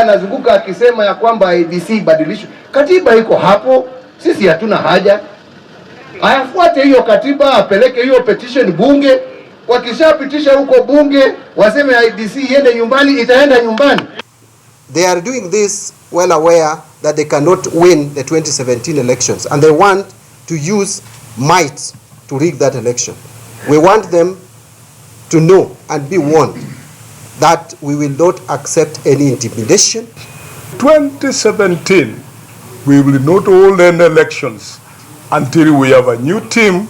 ambaye anazunguka akisema ya kwamba IEBC ibadilishwe. Katiba iko hapo, sisi hatuna haja. Ayafuate hiyo katiba, apeleke hiyo petition bunge. Wakishapitisha huko bunge, waseme IEBC iende nyumbani, itaenda nyumbani. They are doing this well aware that they cannot win the 2017 elections, and they want to use might to rig that election. We want them to know and be warned that we will not accept any intimidation. 2017, we will not hold any elections until we have a new team,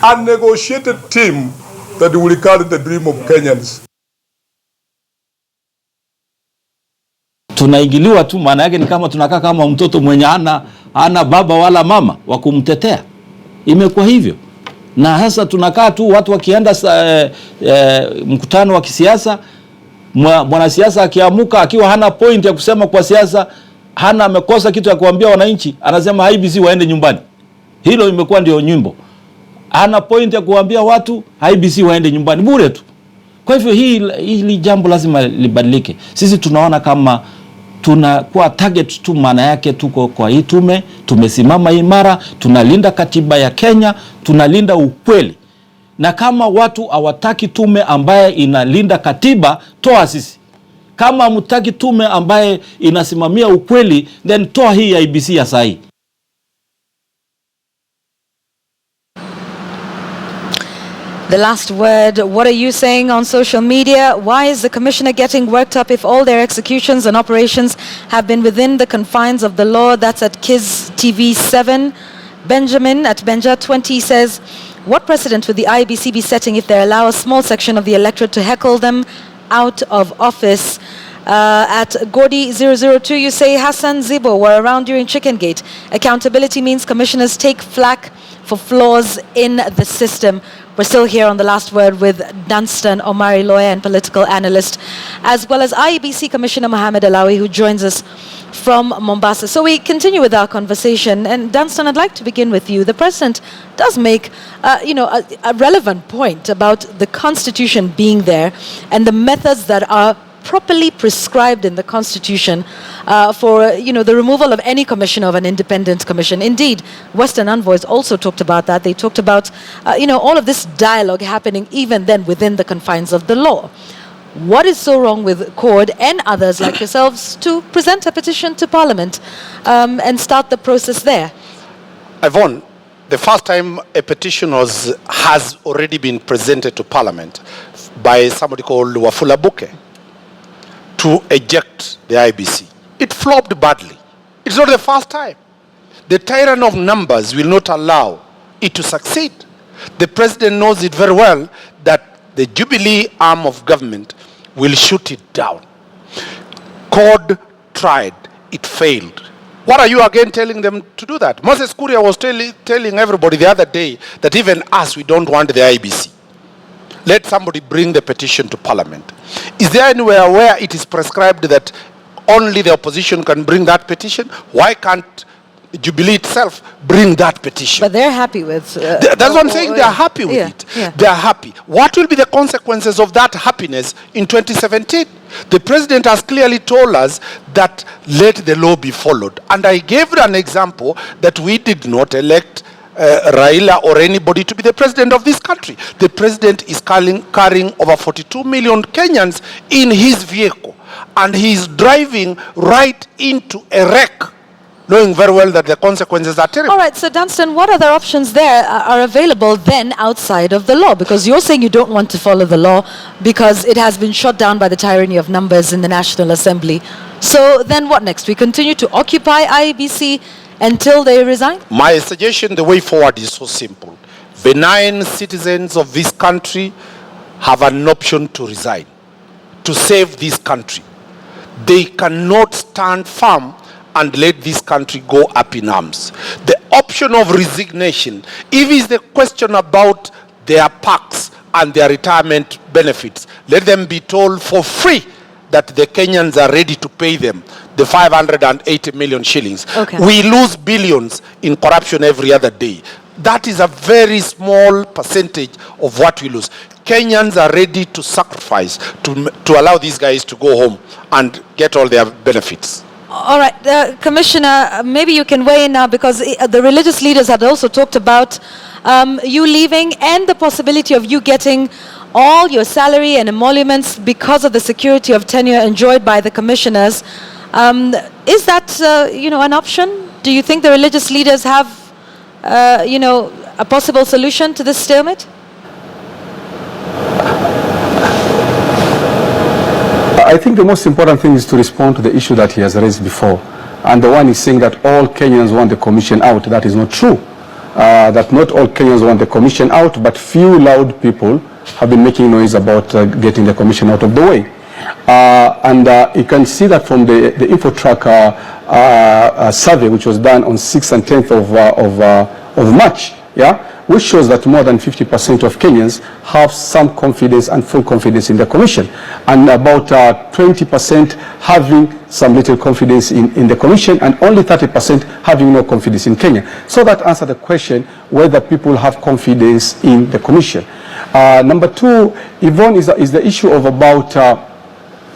a negotiated team that will carry the dream of Kenyans. Tunaingiliwa tu, maana yake ni kama tunakaa kama mtoto mwenye hana baba wala mama wa kumtetea. Imekuwa hivyo. Na hasa tunakaa tu watu wakienda mkutano wa kisiasa, mwanasiasa akiamuka akiwa hana point ya kusema kwa siasa, hana amekosa kitu ya kuambia wananchi, anasema IEBC waende nyumbani. Hilo imekuwa ndio nyimbo. Hana point ya kuambia watu IEBC waende nyumbani, bure tu. Kwa hivyo hili jambo lazima libadilike. Sisi tunaona kama tunakuwa target tu, maana yake tuko kwa hii tume, tumesimama imara, tunalinda katiba ya Kenya, tunalinda ukweli. Na kama watu hawataki tume ambaye inalinda katiba, toa sisi. Kama mtaki tume ambaye inasimamia ukweli, then toa hii IEBC ya sahi. The last word, what are you saying on social media? Why is the commissioner getting worked up if all their executions and operations have been within the confines of the law? That's at Kiz TV 7. Benjamin at Benja 20 says, what precedent would the IEBC be setting if they allow a small section of the electorate to heckle them out of office? At Gordy 002, you say Hassan Zibo were around during Chicken Gate. Accountability means commissioners take flak for flaws in the system. We're still here on The Last Word with Dunstan Omari, lawyer and political analyst, as well as IEBC Commissioner Mohammed Alawi, who joins us from Mombasa. So we continue with our conversation. And Dunstan, I'd like to begin with you. The President does make a relevant point about the Constitution being there and the methods that are properly prescribed in the Constitution for the removal of any commissioner of an independent commission. Indeed, Western envoys also talked about that. They talked about all of this dialogue happening even then within the confines of the law. What is so wrong with CORD and others like yourselves to present a petition to Parliament and start the process there? Yvonne, the first time a petition has already been presented to Parliament by somebody called Wafula Buke to eject the IEBC. It flopped badly. It's not the first time. The tyrant of numbers will not allow it to succeed. The President knows it very well that the Jubilee arm of government will shoot it down. CORD tried, it failed. What are you again telling them to do that? Moses Kuria was telling everybody the other day that even us, we don't want the IEBC. Let somebody bring the petition to Parliament. Is there anywhere where it is prescribed that only the opposition can bring that petition? Why can't Jubilee itself bring that petition? But they're happy with... That's what I'm saying. They're happy with it. Yeah. They're happy. What will be the consequences of that happiness in 2017? The President has clearly told us that let the law be followed. And I gave an example that we did not elect Raila or anybody to be the president of this country. The president is carrying over 42 million Kenyans in his vehicle, and he's driving right into a wreck, knowing very well that the consequences are terrible. All right, so Dunstan, what other options there are available then outside of the law? Because you're saying you don't want to follow the law because it has been shot down by the tyranny of numbers in the National Assembly. So then what next? We continue to occupy IEBC until they resign? My suggestion, the way forward is so simple. Benign citizens of this country have an option to resign, to save this country. They cannot stand firm and let this country go up in arms. The option of resignation, if it's the question about their PACs and their retirement benefits, let them be told for free that the Kenyans are ready to pay them the 580 million shillings. Okay. We lose billions in corruption every other day. That is a very small percentage of what we lose. Kenyans are ready to sacrifice to allow these guys to go home and get all their benefits. All right, Commissioner, maybe you can weigh in now, because the religious leaders had also talked about you leaving and the possibility of you getting all your salary and emoluments because of the security of tenure enjoyed by the commissioners. Is that, an option? Do you think the religious leaders have, a possible solution to this stalemate? I think the most important thing is to respond to the issue that he has raised before. And the one is saying that all Kenyans want the commission out. That is not true. That not all Kenyans want the commission out, but few loud people have been making noise about getting the commission out of the way. And you can see that from the InfoTrack survey, which was done on 6th and 10th of March, which shows that more than 50% of Kenyans have some confidence and full confidence in the commission, and about 20% having some little confidence in the commission, and only 30% having no confidence in Kenya. So that answers the question whether people have confidence in the commission. Number two, Yvonne, is the issue of about,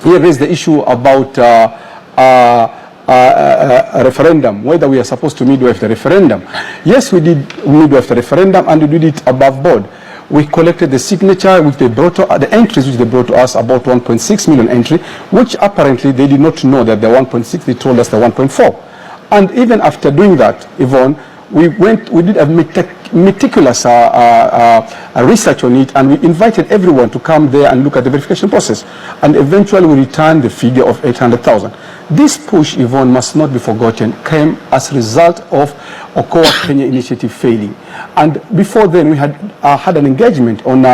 he raised the issue about a referendum, whether we are supposed to midwife the referendum. Yes, we did midwife the referendum, and we did it above board. We collected the signature, which they brought to, the entries which they brought to us, about 1.6 million entry, which apparently they did not know that the 1.6, they told us the 1.4. And even after doing that, Yvonne, we did a meticulous research on it, and we invited everyone to come there and look at the verification process. And eventually we returned the figure of 800,000. This push, Yvonne, must not be forgotten, came as a result of Okoa Kenya initiative failing. And before then, we had had an engagement on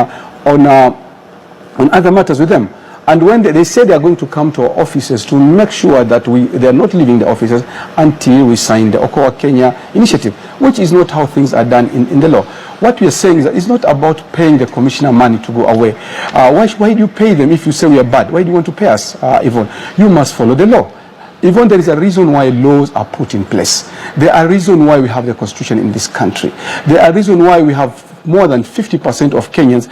other matters with them. And when they said they are going to come to our offices to make sure that they are not leaving the offices until we sign the Okoa Kenya initiative, which is not how things are done in the law. What we are saying is that it's not about paying the commissioner money to go away. Why do you pay them if you say we are bad? Why do you want to pay us, Yvonne? You must follow the law. Even there is a reason why laws are put in place. There are reasons why we have the constitution in this country. There are reasons why we have more than 50% of Kenyans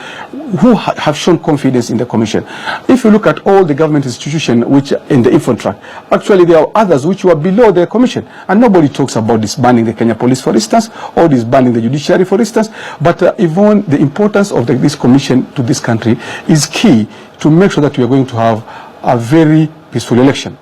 who have shown confidence in the commission. If you look at all the government institutions which are in the InfoTrack, actually there are others which were below the commission, and nobody talks about disbanding the Kenya Police, for instance, or disbanding the judiciary, for instance. But even the importance of this commission to this country is key to make sure that we are going to have a very peaceful election.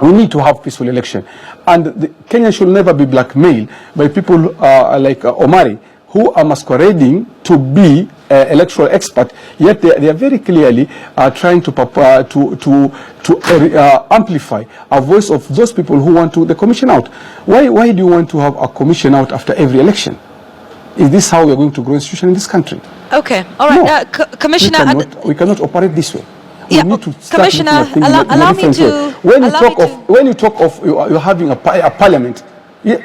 We need to have peaceful election, and Kenya should never be blackmailed by people like Omari, who are masquerading to be electoral expert, yet they are very clearly trying to amplify a voice of those people who want the commission out. Why do you want to have a commission out after every election? Is this how we are going to grow institution in this country? Okay, all right, no, Commissioner. We cannot operate this way. We need to start Commissioner, allow me to. When you talk of you're having a parliament. Yeah.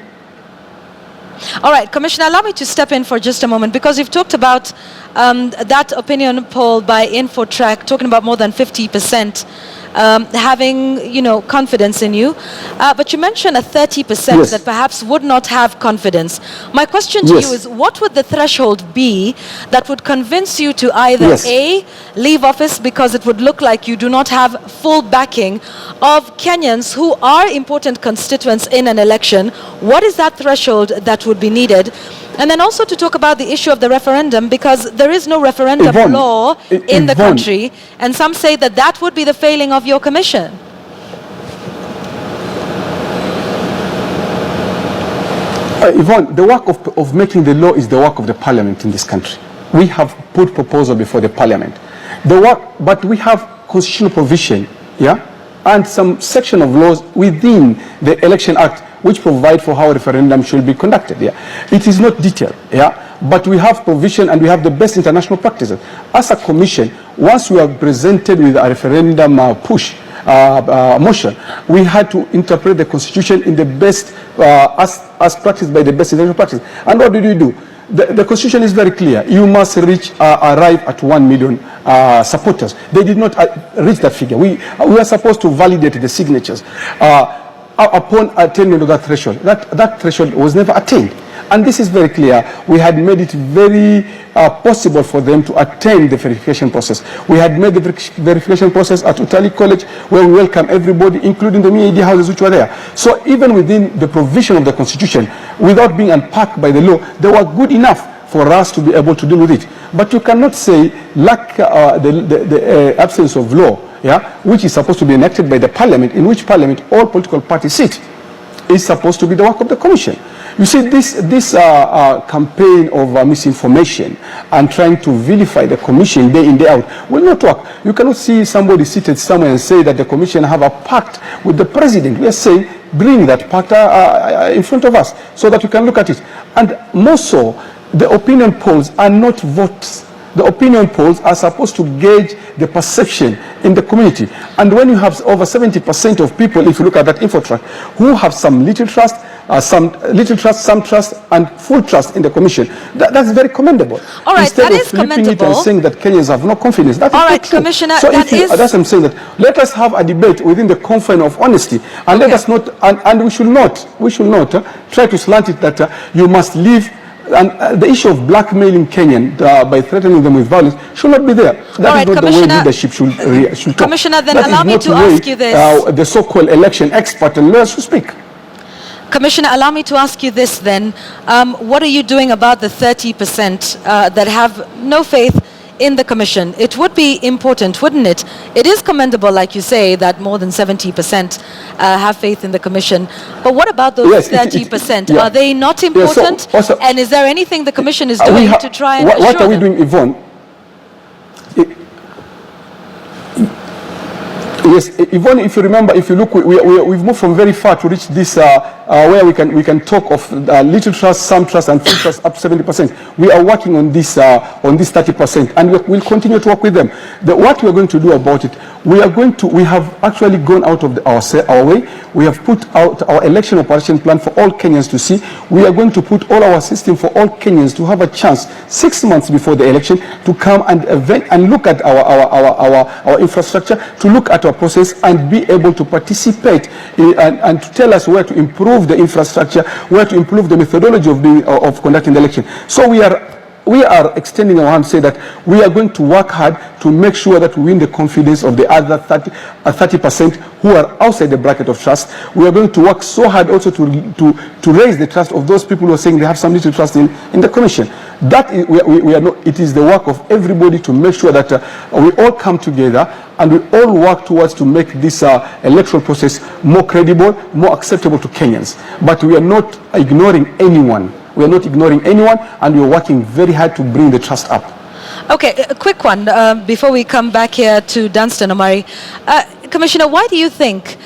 All right, Commissioner, allow me to step in for just a moment, because you've talked about that opinion poll by InfoTrack talking about more than 50% having, confidence in you. But you mentioned a 30% that perhaps would not have confidence. My question to you is, what would the threshold be that would convince you to either A, leave office because it would look like you do not have full backing of Kenyans who are important constituents in an election? What is that threshold that would be needed? And then also to talk about the issue of the referendum, because there is no referendum law in the country, and some say that that would be the failing of your commission. Yvonne, the work of making the law is the work of the parliament in this country. We have put proposal before the parliament. But we have constitutional provision, and some section of laws within the Election Act which provide for how a referendum should be conducted. It is not detailed, but we have provision and we have the best international practices. As a commission, once we are presented with a referendum motion, we had to interpret the constitution in the best, as practiced by the best international practice. And what did we do? The constitution is very clear. You must arrive at 1 million supporters. They did not reach that figure. We are supposed to validate the signatures. Upon attainment of that threshold, that threshold was never attained. And this is very clear. We had made it very possible for them to attend the verification process. We had made the verification process at Utali College, where we welcome everybody, including the media houses which were there. So even within the provision of the Constitution, without being unpacked by the law, they were good enough for us to be able to deal with it. But you cannot say lack the absence of law, which is supposed to be enacted by the parliament, in which parliament all political parties sit, is supposed to be the work of the commission. You see, this campaign of misinformation and trying to vilify the commission day in, day out will not work. You cannot see somebody seated somewhere and say that the commission have a pact with the president. We are saying bring that pact in front of us so that we can look at it. And more so, the opinion polls are not votes. The opinion polls are supposed to gauge the perception in the community. And when you have over 70% of people, if you look at that info track, who have some little trust, some trust, and full trust in the commission, that's very commendable. All right, Instead that of is flipping commendable. it and saying that Kenyans have no confidence. That is all not right, true. Commissioner, so that's what I'm saying, that let us have a debate within the confine of honesty, and let us not, and we should not try to slant it that you must leave. And the issue of blackmailing Kenyan by threatening them with violence should not be there. That is not the way leadership should talk. Commissioner, then that allow me to ask you this. The so-called election expert and lawyers should speak. Commissioner, allow me to ask you this then. What are you doing about the 30% that have no faith in the commission? It would be important, wouldn't it? It is commendable, like you say, that more than 70% have faith in the commission. But what about those 30%? Are they not important? Yeah, so and is there anything the commission is doing to try and assure What are we them? doing, Yvonne? Yes, Yvonne, if you remember, if you look, we've moved from very far to reach this where we can talk of little trust, some trust, and full trust up to 70%. We are working on this 30%, and we'll continue to work with them. What we're going to do about it, we have actually gone out of our way. We have put out our election operation plan for all Kenyans to see. We are going to put all our system for all Kenyans to have a chance 6 months before the election to come and look at our infrastructure, to look at our process and be able to participate and to tell us where to improve the infrastructure, where to improve the methodology of conducting the election. So we are extending our hand, say that we are going to work hard to make sure that we win the confidence of the other 30% who are outside the bracket of trust. We are going to work so hard also to raise the trust of those people who are saying they have some little trust in the commission. That is, we are not, it is the work of everybody to make sure that we all come together and we all work towards to make this electoral process more credible, more acceptable to Kenyans. But we are not ignoring anyone. We are not ignoring anyone, and we are working very hard to bring the trust up. Okay, a quick one before we come back here to Dunstan Omari. Commissioner, why do you think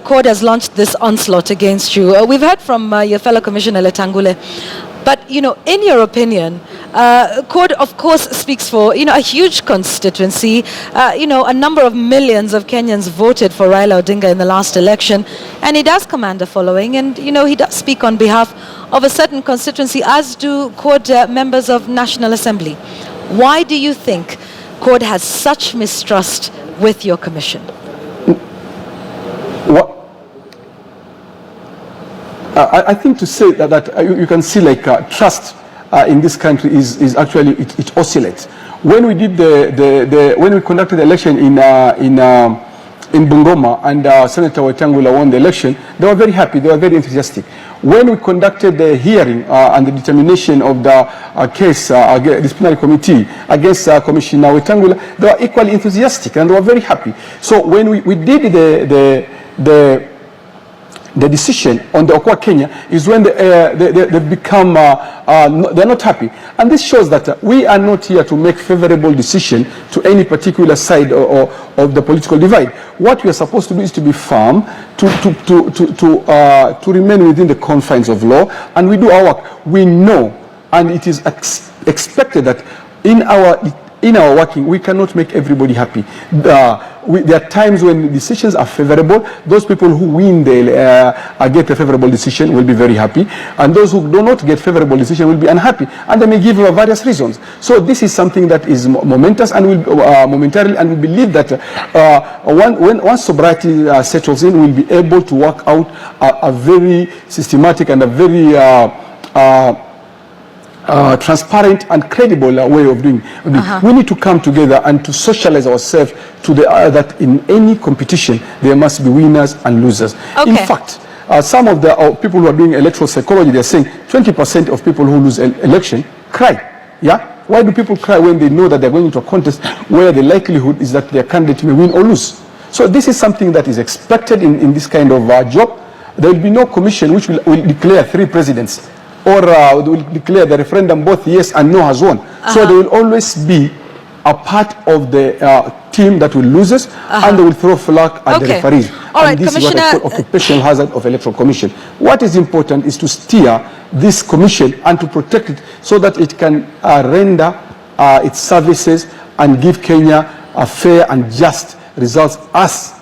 CORD has launched this onslaught against you? We've heard from your fellow Commissioner Letangule. But, in your opinion, CORD, of course, speaks for, a huge constituency. A number of millions of Kenyans voted for Raila Odinga in the last election. And he does command a following. And, he does speak on behalf of a certain constituency, as do CORD members of National Assembly. Why do you think CORD has such mistrust with your commission? What? I think to say that you can see trust in this country is actually it oscillates. When we did when we conducted the election in Bungoma and Senator Wetangula won the election, they were very happy. They were very enthusiastic. When we conducted the hearing and the determination of the case, disciplinary committee against Commissioner Wetangula, they were equally enthusiastic and they were very happy. So when we did the decision on the Okoa Kenya is when they become, they're not happy. And this shows that we are not here to make favorable decision to any particular side of the political divide. What we are supposed to do is to be firm, to remain within the confines of law, and we do our work. We know, and it is expected that in our working, we cannot make everybody happy. There are times when decisions are favorable. Those people who win, get a favorable decision will be very happy. And those who do not get favorable decision will be unhappy. And they may give various reasons. So this is something that is momentous and will momentarily, and we believe that once sobriety settles in, we'll be able to work out a very systematic and a very transparent and credible way of doing. We need to come together and to socialize ourselves to the that in any competition there must be winners and losers. Okay. In fact, some of the people who are doing electoral psychology, they are saying 20% of people who lose an election cry. Yeah. Why do people cry when they know that they're going into a contest where the likelihood is that their candidate may win or lose? So this is something that is expected in this kind of job. There will be no commission which will declare 3 presidents, or they will declare the referendum both yes and no has won. So there will always be a part of the team that will lose us, and they will throw flag at the referees. All right, and this is what I call occupational hazard of electoral commission. What is important is to steer this commission and to protect it so that it can render its services and give Kenya a fair and just results as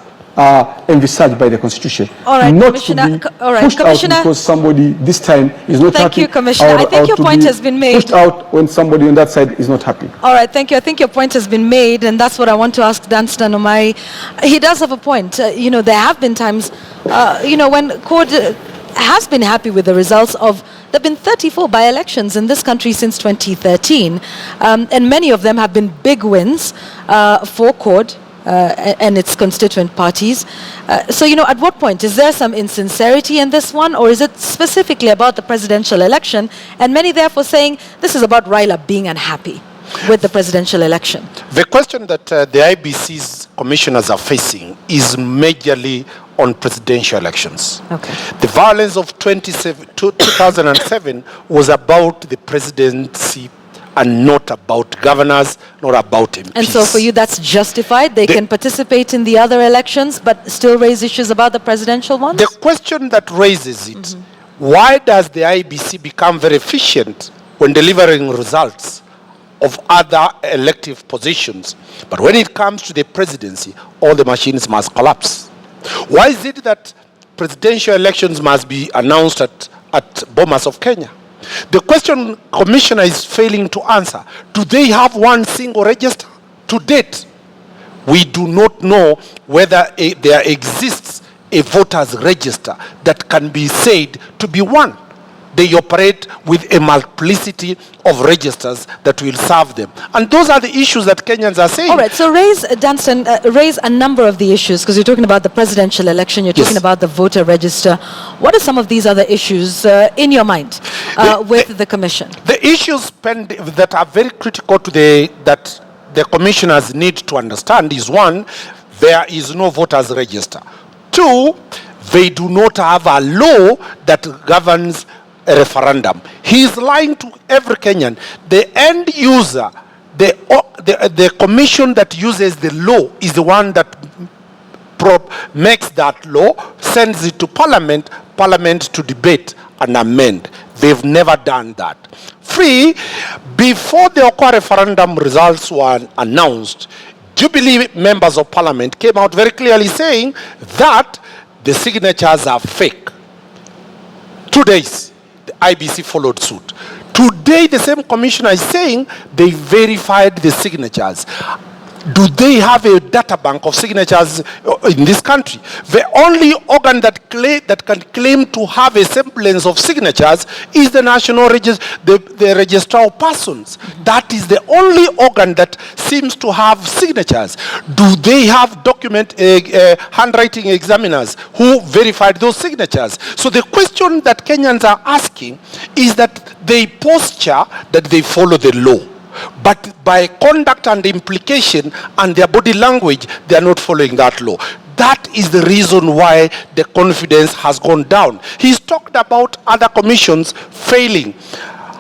envisaged by the Constitution. All right, not Commissioner. To be pushed out because somebody this time is not happy. Thank you, Commissioner. I think your point has been made. Pushed out when somebody on that side is not happy. All right, thank you. I think your point has been made, and that's what I want to ask Danstan Omai. He does have a point. You know, there have been times, you know, when CORD has been happy with the results of, there have been 34 by-elections in this country since 2013, and many of them have been big wins for CORD and its constituent parties. So, you know, at what point, is there some insincerity in this one, or is it specifically about the presidential election, and many therefore saying this is about Raila being unhappy with the presidential election? The question that the IEBC's commissioners are facing is majorly on presidential elections. Okay. The violence of 2007 was about the presidency and not about governors, not about MPs. And so for you, that's justified? They can participate in the other elections, but still raise issues about the presidential ones? The question that raises it, why does the IEBC become very efficient when delivering results of other elective positions, but when it comes to the presidency, all the machines must collapse? Why is it that presidential elections must be announced at Bomas of Kenya? The question Commissioner is failing to answer, do they have one single register? To date, we do not know whether there exists a voters register that can be said to be one. They operate with a multiplicity of registers that will serve them. And those are the issues that Kenyans are saying. All right, so raise a number of the issues, because you're talking about the presidential election, you're talking about the voter register. What are some of these other issues in your mind with the commission? The issues that are very critical to that the commissioners need to understand is, one, there is no voters register. Two, they do not have a law that governs a referendum. He is lying to every Kenyan. The end user, the commission that uses the law is the one that makes that law, sends it to Parliament to debate and amend. They've never done that. Three, before the Oka referendum results were announced, Jubilee members of Parliament came out very clearly saying that the signatures are fake. 2 days. The IEBC followed suit. Today, the same commissioner is saying they verified the signatures. Do they have a data bank of signatures in this country? The only organ that can claim to have a semblance of signatures is the National Register, the Registrar of Persons. That is the only organ that seems to have signatures. Do they have handwriting examiners who verified those signatures? So the question that Kenyans are asking is that they posture that they follow the law, but by conduct and implication and their body language, they are not following that law. That is the reason why the confidence has gone down. He's talked about other commissions failing.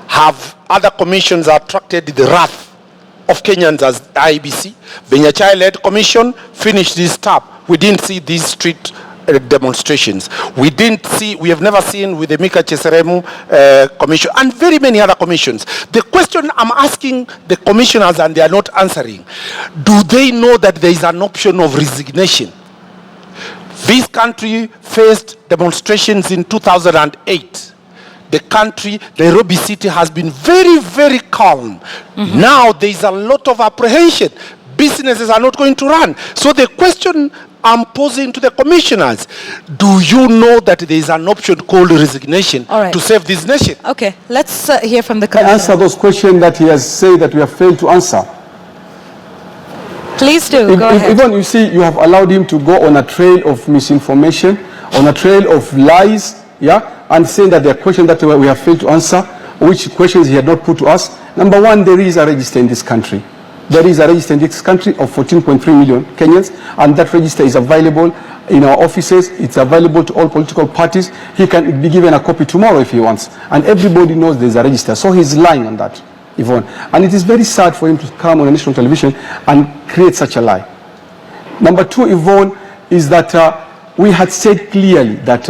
Have other commissions attracted the wrath of Kenyans as IEBC? Benyachai-led commission finished this term. We didn't see these street demonstrations. We have never seen with the Mika Cheseremu commission and very many other commissions. The question I'm asking the commissioners, and they are not answering, do they know that there is an option of resignation? This country faced demonstrations in 2008. The country, Nairobi city, has been very, very calm. Now there is a lot of apprehension. Businesses are not going to run. So the question I'm posing to the commissioners. Do you know that there is an option called resignation All right. to save this nation? Okay, let's hear from the I answer Commissioner. those questions that he has said that we have failed to answer. Please do, go ahead. Even you see, you have allowed him to go on a trail of misinformation, on a trail of lies, yeah, and saying that there are questions that we have failed to answer, which questions he had not put to us. Number one, there is a register in this country. There is a register in this country of 14.3 million Kenyans, and that register is available in our offices. It's available to all political parties. He can be given a copy tomorrow if he wants. And everybody knows there's a register. So he's lying on that, Yvonne. And it is very sad for him to come on a national television and create such a lie. Number two, Yvonne, is that we had said clearly that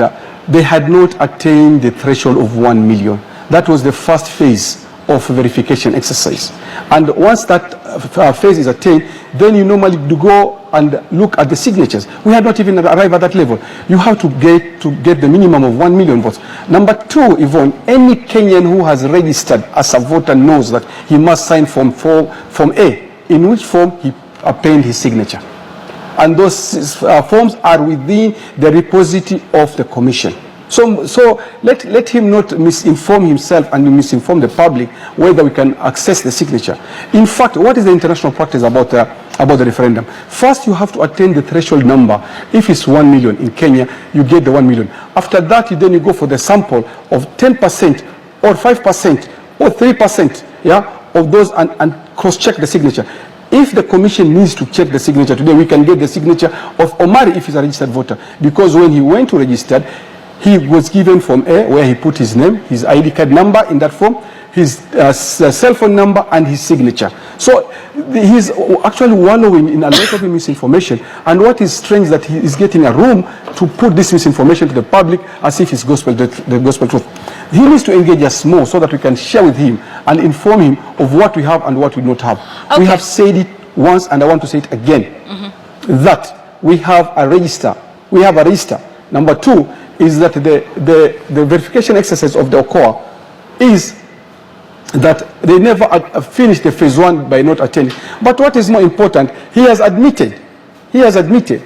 they had not attained the threshold of 1 million. That was the first phase of verification exercise. And once that phase is attained, then you normally do go and look at the signatures. We had not even arrived at that level. You have to get the minimum of 1 million votes. Number two, Yvonne, any Kenyan who has registered as a voter knows that he must sign Form A, in which form he append his signature. And those forms are within the repository of the commission. So let him not misinform himself and misinform the public whether we can access the signature. In fact, what is the international practice about the referendum? First, you have to attain the threshold number. If it's 1 million in Kenya, you get the 1 million. After that, you go for the sample of 10% or 5% or 3%, yeah, of those and cross-check the signature. If the commission needs to check the signature today, we can get the signature of Omari if he's a registered voter. Because when he went to register, he was given Form A where he put his name, his ID card number in that form, his cell phone number and his signature. So he's actually wallowing in a lot of misinformation. And what is strange is that he is getting a room to put this misinformation to the public as if it's the gospel truth. He needs to engage us more so that we can share with him and inform him of what we have and what we don't have. Okay. We have said it once and I want to say it again, that we have a register. We have a register. Number two is that the verification exercise of the OCOA is that they never finished the phase one by not attending. But what is more important, he has admitted,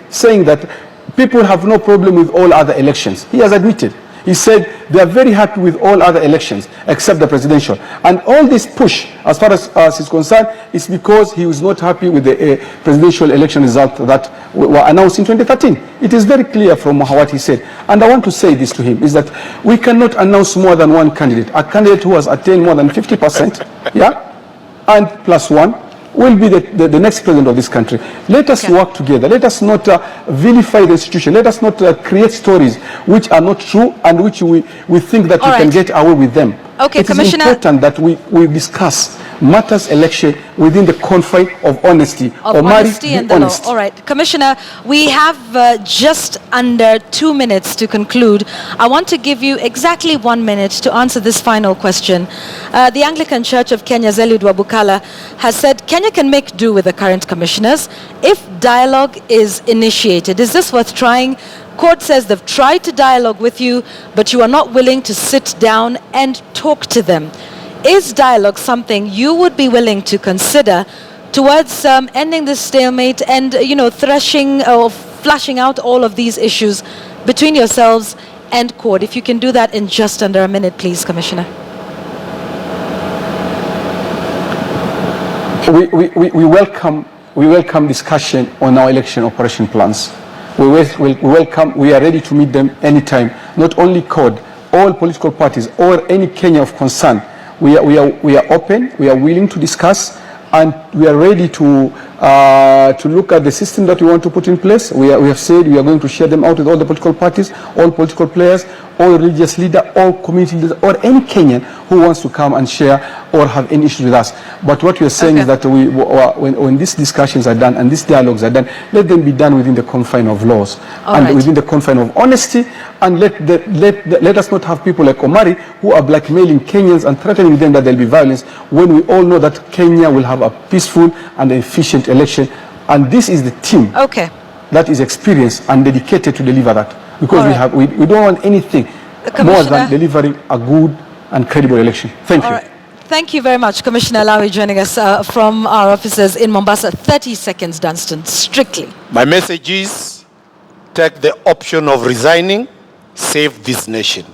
saying that people have no problem with all other elections. He has admitted. He said they are very happy with all other elections except the presidential. And all this push, as far as is concerned, is because he was not happy with the presidential election result that were announced in 2013. It is very clear from what he said. And I want to say this to him, is that we cannot announce more than one candidate. A candidate who has attained more than 50%, yeah, and plus one, will be the next president of this country. Let us work together. Let us not vilify the institution. Let us not create stories which are not true and which we think that we can get away with them. Okay, it is important that we discuss matters election within the confine of honesty. Of honesty and the law. All right. Commissioner, we have just under 2 minutes to conclude. I want to give you exactly 1 minute to answer this final question. The Anglican Church of Kenya's Eliud Wabukala has said Kenya can make do with the current commissioners if dialogue is initiated. Is this worth trying? Court says they've tried to dialogue with you, but you are not willing to sit down and talk to them. Is dialogue something you would be willing to consider towards ending this stalemate and, threshing or flashing out all of these issues between yourselves and court? If you can do that in just under a minute, please, Commissioner. We welcome discussion on our election operation plans. We welcome, we are ready to meet them anytime. Not only CORD, all political parties, or any Kenya of concern. We are open, we are willing to discuss, and we are ready to look at the system that we want to put in place. We have said we are going to share them out with all the political parties, all political players, all religious leaders, all community leaders, or any Kenyan who wants to come and share or have any issues with us. But what we are saying is that when these discussions are done and these dialogues are done, let them be done within the confine of laws within the confine of honesty, and let us not have people like Omari who are blackmailing Kenyans and threatening them that there will be violence when we all know that Kenya will have a peaceful and efficient election. And this is the team that is experienced and dedicated to deliver that. Because we don't want anything more than delivering a good and credible election. Thank you. Thank you very much, Commissioner Lawi, joining us from our offices in Mombasa. 30 seconds, Dunstan, strictly. My message is, take the option of resigning, save this nation.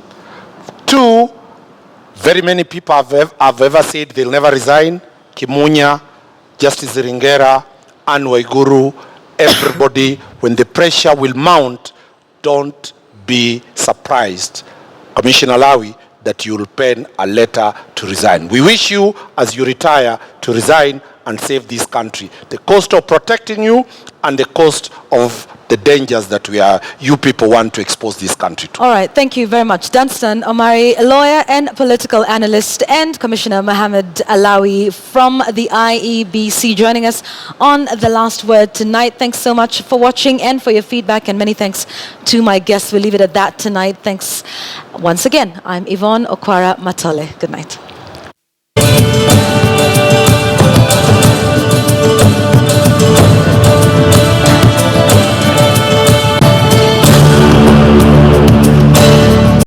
2, very many people have ever said they'll never resign. Kimunya, Justice Ringera, Anne Waiguru, everybody, when the pressure will mount, don't be surprised, Commissioner Lawi, that you'll pen a letter to resign. We wish you, as you retire, to resign and save this country. The cost of protecting you and the cost of the dangers that you people want to expose this country to. All right, thank you very much. Dunstan Omari, a lawyer and political analyst, and Commissioner Mohammed Alawi from the IEBC joining us on The Last Word tonight. Thanks so much for watching and for your feedback, and many thanks to my guests. We'll leave it at that tonight. Thanks once again. I'm Yvonne Okwara Matole. Good night.